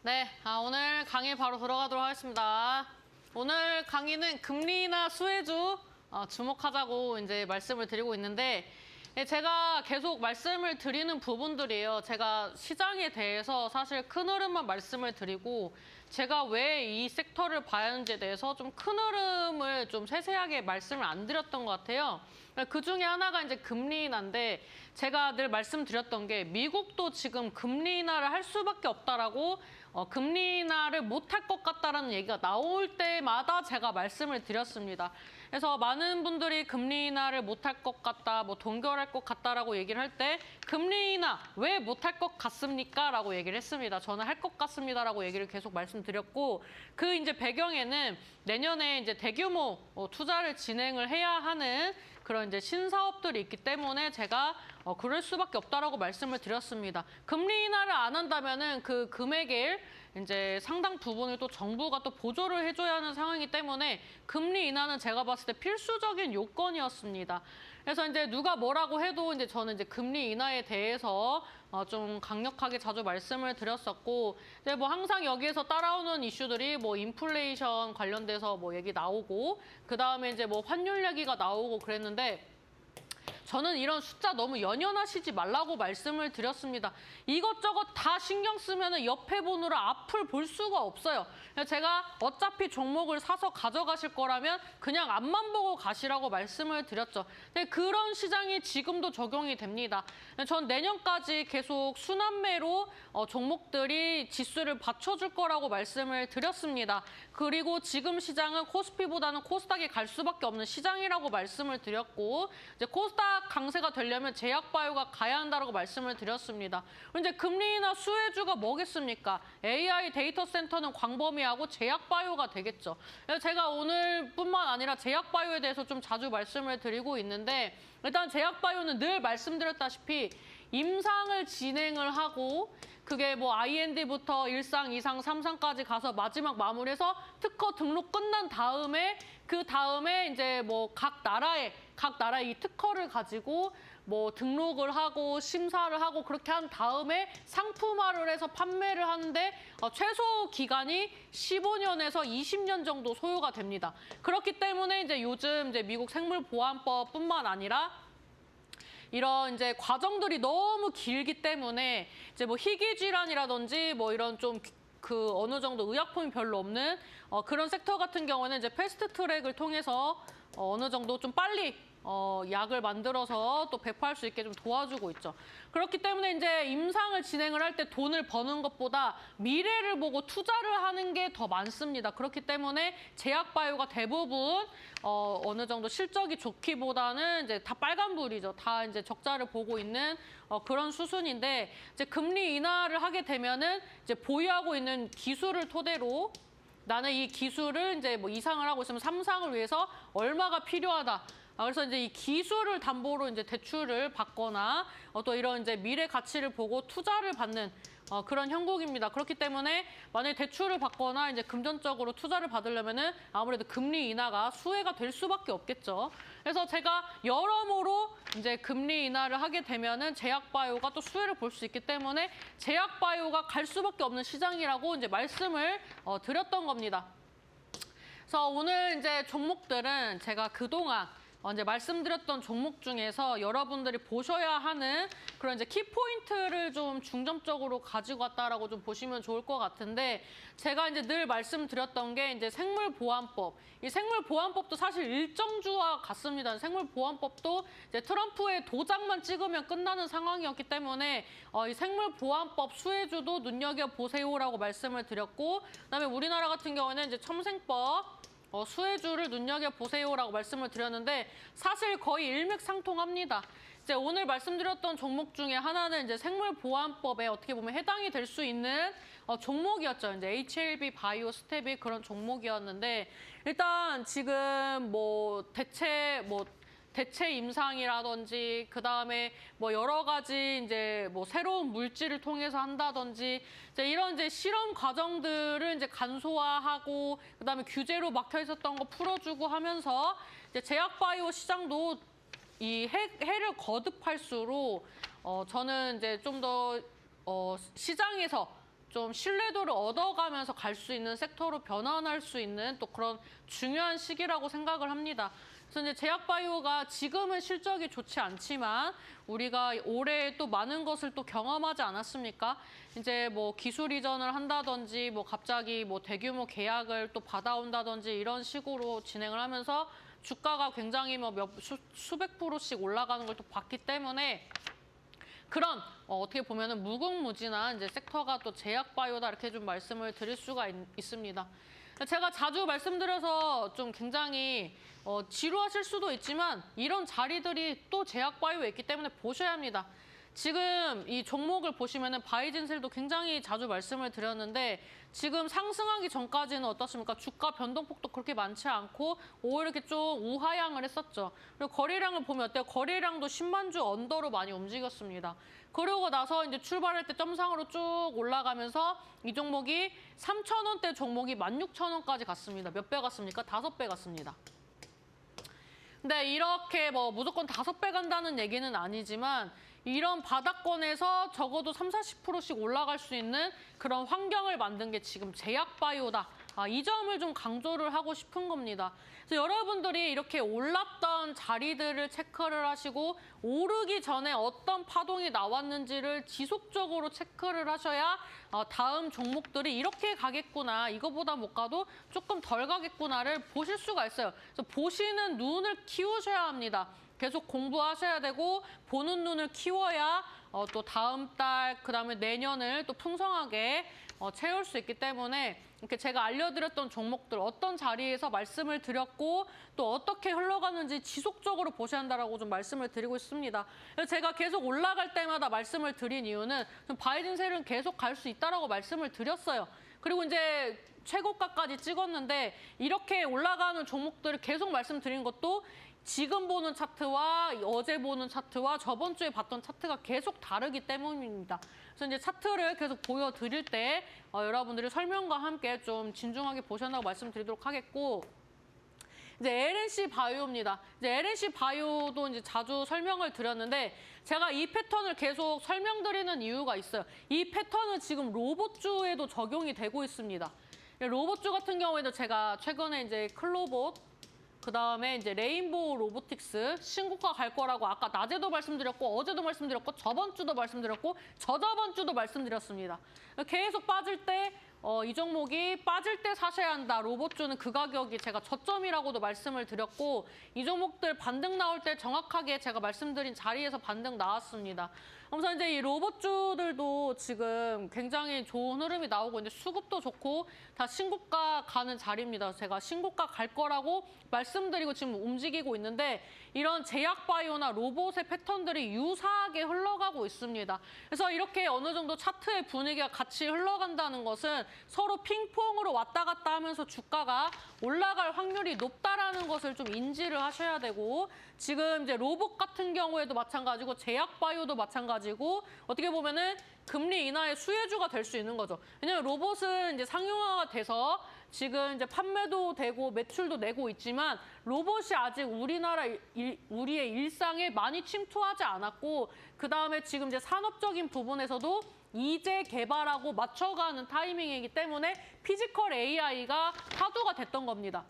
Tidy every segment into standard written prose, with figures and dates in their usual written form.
네, 오늘 강의 바로 들어가도록 하겠습니다. 오늘 강의는 금리 인하 수혜주 주목하자고 이제 말씀을 드리고 있는데, 제가 계속 말씀을 드리는 부분들이에요. 제가 시장에 대해서 사실 큰 흐름만 말씀을 드리고, 제가 왜 이 섹터를 봐야 하는지에 대해서 좀 큰 흐름을 좀 세세하게 말씀을 안 드렸던 것 같아요. 그 중에 하나가 이제 금리 인하인데, 제가 늘 말씀드렸던 게 미국도 지금 금리 인하를 할 수밖에 없다라고 금리 인하를 못할 것 같다라는 얘기가 나올 때마다 제가 말씀을 드렸습니다. 그래서 많은 분들이 금리 인하를 못할 것 같다, 뭐 동결할 것 같다라고 얘기를 할 때 금리 인하 왜 못할 것 같습니까? 라고 얘기를 했습니다. 저는 할 것 같습니다라고 얘기를 계속 말씀드렸고, 그 이제 배경에는 내년에 이제 대규모 투자를 진행을 해야 하는 그런 이제 신사업들이 있기 때문에 제가 그럴 수밖에 없다라고 말씀을 드렸습니다. 금리 인하를 안 한다면은 그 금액의 이제 상당 부분을 또 정부가 또 보조를 해줘야 하는 상황이기 때문에 금리 인하는 제가 봤을 때 필수적인 요건이었습니다. 그래서 이제 누가 뭐라고 해도 이제 저는 이제 금리 인하에 대해서 좀 강력하게 자주 말씀을 드렸었고, 이제 뭐 항상 여기에서 따라오는 이슈들이 뭐 인플레이션 관련돼서 뭐 얘기 나오고, 그 다음에 이제 뭐 환율 얘기가 나오고 그랬는데, 저는 이런 숫자 너무 연연하시지 말라고 말씀을 드렸습니다. 이것저것 다 신경 쓰면 옆에 보느라 앞을 볼 수가 없어요. 제가 어차피 종목을 사서 가져가실 거라면 그냥 앞만 보고 가시라고 말씀을 드렸죠. 근데 그런 시장이 지금도 적용이 됩니다. 전 내년까지 계속 순환매로 종목들이 지수를 받쳐줄 거라고 말씀을 드렸습니다. 그리고 지금 시장은 코스피보다는 코스닥이 갈 수밖에 없는 시장이라고 말씀을 드렸고, 이제 코스닥 강세가 되려면 제약바이오가 가야 한다고 말씀을 드렸습니다. 이제 금리 인하 수혜주가 뭐겠습니까? AI 데이터 센터는 광범위하고 제약바이오가 되겠죠. 제가 오늘뿐만 아니라 제약바이오에 대해서 좀 자주 말씀을 드리고 있는데, 일단 제약바이오는 늘 말씀드렸다시피 임상을 진행을 하고, 그게 뭐 IND부터 1상, 2상, 3상까지 가서 마지막 마무리해서 특허 등록 끝난 다음에, 그 다음에 이제 뭐 각 나라의 이 특허를 가지고 뭐 등록을 하고 심사를 하고 그렇게 한 다음에 상품화를 해서 판매를 하는데 최소 기간이 15년에서 20년 정도 소요가 됩니다. 그렇기 때문에 이제 요즘 이제 미국 생물보안법뿐만 아니라 이런 이제 과정들이 너무 길기 때문에 이제 뭐 희귀 질환이라든지 뭐 이런 좀 그 어느 정도 의약품이 별로 없는 그런 섹터 같은 경우는 이제 패스트 트랙을 통해서 어느 정도 좀 빨리 약을 만들어서 또 배포할 수 있게 좀 도와주고 있죠. 그렇기 때문에 이제 임상을 진행을 할 때 돈을 버는 것보다 미래를 보고 투자를 하는 게 더 많습니다. 그렇기 때문에 제약바이오가 대부분 어느 정도 실적이 좋기보다는 이제 다 빨간불이죠. 다 이제 적자를 보고 있는 그런 수순인데, 이제 금리 인하를 하게 되면은 이제 보유하고 있는 기술을 토대로 나는 이 기술을 이제 뭐 2상을 하고 있으면 3상을 위해서 얼마가 필요하다. 그래서 이제 이 기술을 담보로 이제 대출을 받거나 또 이런 이제 미래 가치를 보고 투자를 받는 그런 형국입니다. 그렇기 때문에 만약에 대출을 받거나 이제 금전적으로 투자를 받으려면은 아무래도 금리 인하가 수혜가 될 수밖에 없겠죠. 그래서 제가 여러모로 이제 금리 인하를 하게 되면은 제약바이오가 또 수혜를 볼 수 있기 때문에 제약바이오가 갈 수밖에 없는 시장이라고 이제 말씀을 드렸던 겁니다. 그래서 오늘 이제 종목들은 제가 그동안 이제 말씀드렸던 종목 중에서 여러분들이 보셔야 하는 그런 이제 키포인트를 좀 중점적으로 가지고 왔다라고 좀 보시면 좋을 것 같은데, 제가 이제 늘 말씀드렸던 게 이제 생물보안법. 이 생물보안법도 사실 일정주와 같습니다. 생물보안법도 이제 트럼프의 도장만 찍으면 끝나는 상황이었기 때문에 이 생물보안법 수혜주도 눈여겨보세요라고 말씀을 드렸고, 그다음에 우리나라 같은 경우에는 이제 첨생법 수혜주를 눈여겨보세요라고 말씀을 드렸는데, 사실 거의 일맥상통합니다. 이제 오늘 말씀드렸던 종목 중에 하나는 이제 생물보안법에 어떻게 보면 해당이 될 수 있는 종목이었죠. 이제 HLB 바이오 스텝이 그런 종목이었는데, 일단 지금 대체 임상이라든지 그다음에 뭐 여러 가지 이제 뭐 새로운 물질을 통해서 한다든지 이제 이런 이제 실험 과정들을 이제 간소화하고 그다음에 규제로 막혀 있었던 거 풀어주고 하면서 이제 제약바이오 시장도 이 해를 거듭할수록 저는 이제 좀 더 시장에서 좀 신뢰도를 얻어가면서 갈 수 있는 섹터로 변환할 수 있는 또 그런 중요한 시기라고 생각을 합니다. 그래서 이제 제약바이오가 지금은 실적이 좋지 않지만 우리가 올해 또 많은 것을 또 경험하지 않았습니까? 이제 뭐 기술 이전을 한다든지 뭐 갑자기 뭐 대규모 계약을 또 받아온다든지 이런 식으로 진행을 하면서 주가가 굉장히 뭐 수백 프로씩 올라가는 걸 또 봤기 때문에 그런 어떻게 보면은 무궁무진한 이제 섹터가 또 제약바이오다 이렇게 좀 말씀을 드릴 수가 있습니다. 제가 자주 말씀드려서 좀 굉장히 지루하실 수도 있지만 이런 자리들이 또 제약바이오에 있기 때문에 보셔야 합니다. 지금 이 종목을 보시면은 바이진셀도 굉장히 자주 말씀을 드렸는데 지금 상승하기 전까지는 어떻습니까? 주가 변동폭도 그렇게 많지 않고 오히려 이렇게 좀 우하향을 했었죠. 그리고 거래량을 보면 어때요? 거래량도 10만 주 언더로 많이 움직였습니다. 그러고 나서 이제 출발할 때 점상으로 쭉 올라가면서 이 종목이 3,000원대 종목이 16,000원까지 갔습니다. 몇 배 갔습니까? 5배 갔습니다. 근데 이렇게 뭐 무조건 5배 간다는 얘기는 아니지만 이런 바닥권에서 적어도 30~40%씩 올라갈 수 있는 그런 환경을 만든 게 지금 제약바이오다. 이 점을 좀 강조를 하고 싶은 겁니다. 그래서 여러분들이 이렇게 올랐던 자리들을 체크를 하시고 오르기 전에 어떤 파동이 나왔는지를 지속적으로 체크를 하셔야 다음 종목들이 이렇게 가겠구나, 이거보다 못 가도 조금 덜 가겠구나를 보실 수가 있어요. 그래서 보시는 눈을 키우셔야 합니다. 계속 공부하셔야 되고 보는 눈을 키워야 또 다음 달, 그다음에 내년을 또 풍성하게 채울 수 있기 때문에 이렇게 제가 알려드렸던 종목들 어떤 자리에서 말씀을 드렸고 또 어떻게 흘러가는지 지속적으로 보셔야 한다라고 좀 말씀을 드리고 있습니다. 그래서 제가 계속 올라갈 때마다 말씀을 드린 이유는 좀 바이진셀은 계속 갈 수 있다라고 말씀을 드렸어요. 그리고 이제 최고가까지 찍었는데 이렇게 올라가는 종목들을 계속 말씀드린 것도 지금 보는 차트와 어제 보는 차트와 저번 주에 봤던 차트가 계속 다르기 때문입니다. 그래서 이제 차트를 계속 보여드릴 때 여러분들이 설명과 함께 좀 진중하게 보셔라고 말씀드리도록 하겠고, 이제 LNC 바이오입니다. 이제 LNC 바이오도 이제 자주 설명을 드렸는데 제가 이 패턴을 계속 설명드리는 이유가 있어요. 이 패턴은 지금 로봇주에도 적용이 되고 있습니다. 로봇주 같은 경우에도 제가 최근에 이제 클로봇, 그다음에 이제 레인보우 로보틱스 신고가 갈 거라고 아까 낮에도 말씀드렸고 어제도 말씀드렸고 저번 주도 말씀드렸고 저저번 주도 말씀드렸습니다. 계속 빠질 때 이 종목이 빠질 때 사셔야 한다. 로봇주는 그 가격이 제가 저점이라고도 말씀을 드렸고 이 종목들 반등 나올 때 정확하게 제가 말씀드린 자리에서 반등 나왔습니다. 그래서 이제 이 로봇주들도 지금 굉장히 좋은 흐름이 나오고 이제 수급도 좋고 다 신고가 가는 자리입니다. 제가 신고가 갈 거라고 말씀드리고 지금 움직이고 있는데 이런 제약바이오나 로봇의 패턴들이 유사하게 흘러가고 있습니다. 그래서 이렇게 어느 정도 차트의 분위기가 같이 흘러간다는 것은 서로 핑퐁으로 왔다 갔다 하면서 주가가 올라갈 확률이 높다라는 것을 좀 인지를 하셔야 되고, 지금 이제 로봇 같은 경우에도 마찬가지고 제약바이오도 마찬가지고 어떻게 보면은 금리 인하의 수혜주가 될 수 있는 거죠. 왜냐하면 로봇은 이제 상용화가 돼서 지금 이제 판매도 되고 매출도 내고 있지만 로봇이 아직 우리의 일상에 많이 침투하지 않았고, 그 다음에 지금 이제 산업적인 부분에서도 이제 개발하고 맞춰가는 타이밍이기 때문에 피지컬 AI가 화두가 됐던 겁니다.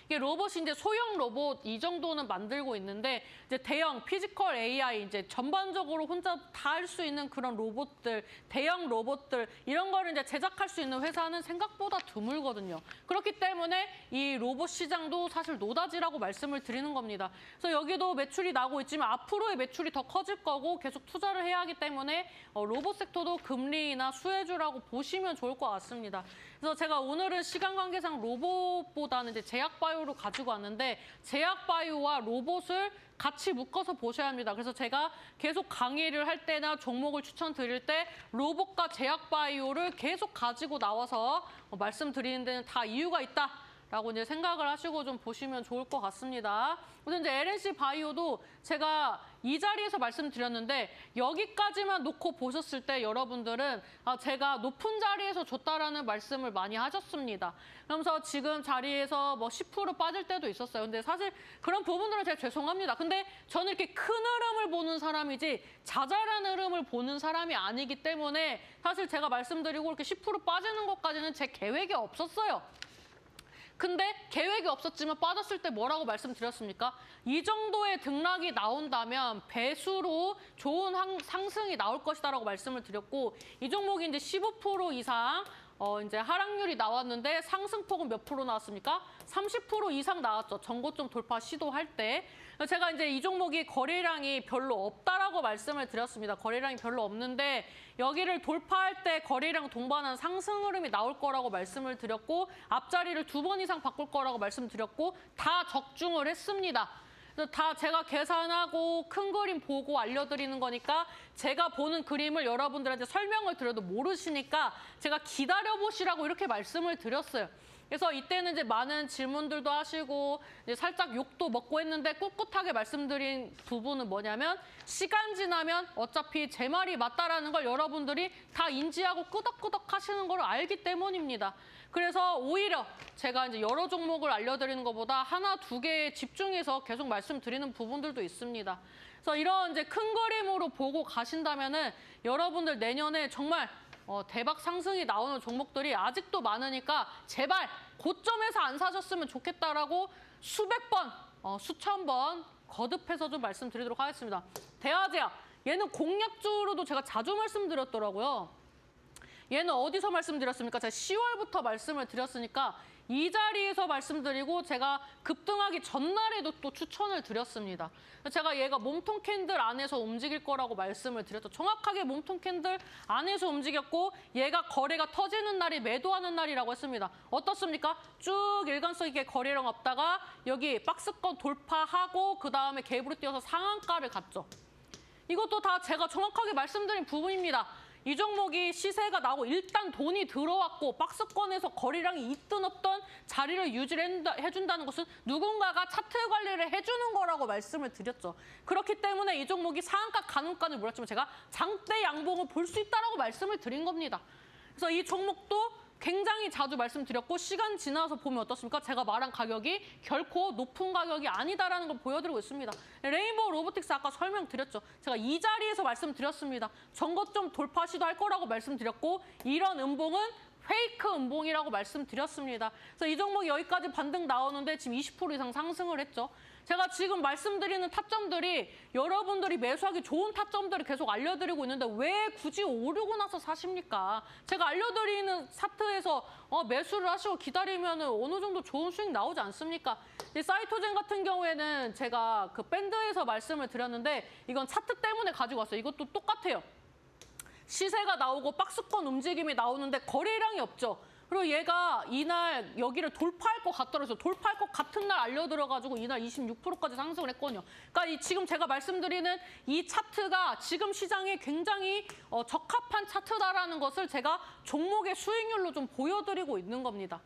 이게 로봇이 이제 소형 로봇 이 정도는 만들고 있는데 이제 대형 피지컬 AI 이제 전반적으로 혼자 다 할 수 있는 그런 로봇들, 대형 로봇들 이런 거를 이제 제작할 수 있는 회사는 생각보다 드물거든요. 그렇기 때문에 이 로봇 시장도 사실 노다지라고 말씀을 드리는 겁니다. 그래서 여기도 매출이 나고 있지만 앞으로의 매출이 더 커질 거고 계속 투자를 해야 하기 때문에 로봇 섹터도 금리나 수혜주라고 보시면 좋을 것 같습니다. 그래서 제가 오늘은 시간 관계상 로봇보다는 이제 제약바이오로 가지고 왔는데 제약바이오와 로봇을 같이 묶어서 보셔야 합니다. 그래서 제가 계속 강의를 할 때나 종목을 추천드릴 때 로봇과 제약바이오를 계속 가지고 나와서 말씀드리는 데는 다 이유가 있다라고 이제 생각을 하시고 좀 보시면 좋을 것 같습니다. 그래서 이제 LNC 바이오도 제가 이 자리에서 말씀드렸는데 여기까지만 놓고 보셨을 때 여러분들은 제가 높은 자리에서 줬다라는 말씀을 많이 하셨습니다. 그러면서 지금 자리에서 뭐 10% 빠질 때도 있었어요. 근데 사실 그런 부분들은 제가 죄송합니다. 근데 저는 이렇게 큰 흐름을 보는 사람이지 자잘한 흐름을 보는 사람이 아니기 때문에 사실 제가 말씀드리고 이렇게 10% 빠지는 것까지는 제 계획에 없었어요. 근데 계획이 없었지만 빠졌을 때 뭐라고 말씀드렸습니까? 이 정도의 등락이 나온다면 배수로 좋은 상승이 나올 것이다라고 말씀을 드렸고 이 종목이 이제 15% 이상 이제 하락률이 나왔는데 상승폭은 몇 프로 나왔습니까? 30% 이상 나왔죠. 전고점 돌파 시도할 때. 제가 이제 이 종목이 거래량이 별로 없다라고 말씀을 드렸습니다. 거래량이 별로 없는데 여기를 돌파할 때 거래량 동반한 상승 흐름이 나올 거라고 말씀을 드렸고 앞자리를 2번 이상 바꿀 거라고 말씀드렸고 다 적중을 했습니다. 다 제가 계산하고 큰 그림 보고 알려드리는 거니까 제가 보는 그림을 여러분들한테 설명을 드려도 모르시니까 제가 기다려보시라고 이렇게 말씀을 드렸어요. 그래서 이때는 이제 많은 질문들도 하시고 이제 살짝 욕도 먹고 했는데 꿋꿋하게 말씀드린 부분은 뭐냐면 시간 지나면 어차피 제 말이 맞다라는 걸 여러분들이 다 인지하고 끄덕끄덕 하시는 걸 알기 때문입니다. 그래서 오히려 제가 이제 여러 종목을 알려드리는 것보다 하나, 두 개에 집중해서 계속 말씀드리는 부분들도 있습니다. 그래서 이런 이제 큰 그림으로 보고 가신다면은 여러분들 내년에 정말 대박 상승이 나오는 종목들이 아직도 많으니까 제발 고점에서 안 사셨으면 좋겠다라고 수백 번, 수천 번 거듭해서 좀 말씀드리도록 하겠습니다. 대화제약, 얘는 공약주로도 제가 자주 말씀드렸더라고요. 얘는 어디서 말씀드렸습니까? 제가 10월부터 말씀을 드렸으니까 이 자리에서 말씀드리고 제가 급등하기 전날에도 또 추천을 드렸습니다. 제가 얘가 몸통 캔들 안에서 움직일 거라고 말씀을 드렸죠. 정확하게 몸통 캔들 안에서 움직였고 얘가 거래가 터지는 날이 매도하는 날이라고 했습니다. 어떻습니까? 쭉 일관성 있게 거래량 없다가 여기 박스권 돌파하고 그다음에 갭으로 뛰어서 상한가를 갔죠. 이것도 다 제가 정확하게 말씀드린 부분입니다. 이 종목이 시세가 나고 일단 돈이 들어왔고 박스권에서 거래량이 있든 없든 자리를 유지해준다는 것은 누군가가 차트 관리를 해주는 거라고 말씀을 드렸죠. 그렇기 때문에 이 종목이 상한가 가는가는 몰랐지만 제가 장대 양봉을 볼 수 있다라고 말씀을 드린 겁니다. 그래서 이 종목도 굉장히 자주 말씀드렸고 시간 지나서 보면 어떻습니까? 제가 말한 가격이 결코 높은 가격이 아니다라는 걸 보여드리고 있습니다. 레인보우 로보틱스 아까 설명드렸죠. 제가 이 자리에서 말씀드렸습니다. 전고점 돌파 시도할 거라고 말씀드렸고 이런 음봉은 페이크 음봉이라고 말씀드렸습니다. 그래서 이 종목이 여기까지 반등 나오는데 지금 20% 이상 상승을 했죠. 제가 지금 말씀드리는 타점들이 여러분들이 매수하기 좋은 타점들을 계속 알려드리고 있는데 왜 굳이 오르고 나서 사십니까? 제가 알려드리는 차트에서 매수를 하시고 기다리면 어느 정도 좋은 수익 나오지 않습니까? 이 사이토젠 같은 경우에는 제가 그 밴드에서 말씀을 드렸는데 이건 차트 때문에 가지고 왔어요. 이것도 똑같아요. 시세가 나오고 박스권 움직임이 나오는데 거래량이 없죠. 그리고 얘가 이날 여기를 돌파할 것 같더라고요. 돌파할 것 같은 날 알려들어가지고 이날 26%까지 상승을 했거든요. 그러니까 지금 제가 말씀드리는 이 차트가 지금 시장에 굉장히 적합한 차트다라는 것을 제가 종목의 수익률로 좀 보여드리고 있는 겁니다.